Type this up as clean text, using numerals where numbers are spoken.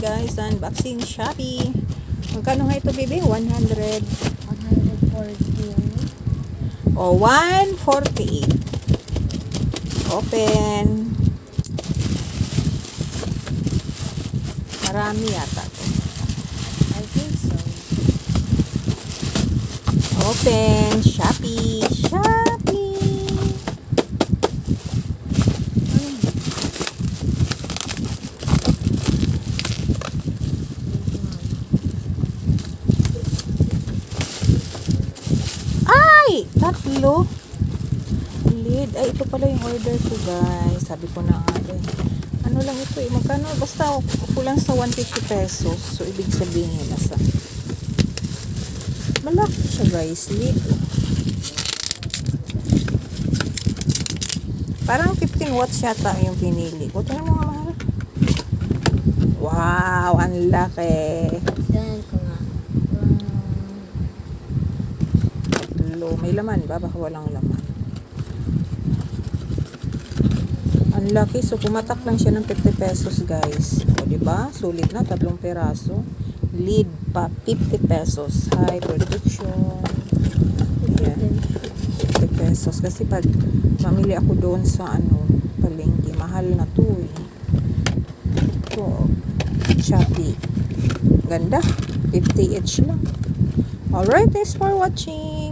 guys, unboxing Shopee. Magkano nga ito, baby? 100 140. o 148. Open. Marami yata to. I think so. Open. Shopee. Shopee. Ay! Tatlo. Lid. Ay, ito pala yung order ko, guys. Sabi ko na nga eh. Ano lang ito eh. Magkano? Basta kulang sa 150 pesos. So, ibig sabihin nasa malaki siya, guys. Lid. Parang 15 watts yata yung pinili ko. Tingnan mo nga, mahal. Wow! Ang laki. Tignan ko nga. Tatlo. May laman ba? Baka walang laman. Ang laki. So, pumatak lang siya ng 50 pesos, guys. O, diba? Sulit na. 3 peraso. Lid pa. 50 pesos. High production. Ayan. 50 pesos. Kasi pag mamili ako doon sa palengke, mahal na to eh. Ito. Shopee. Ganda. 50 each lang. Alright. Thanks for watching.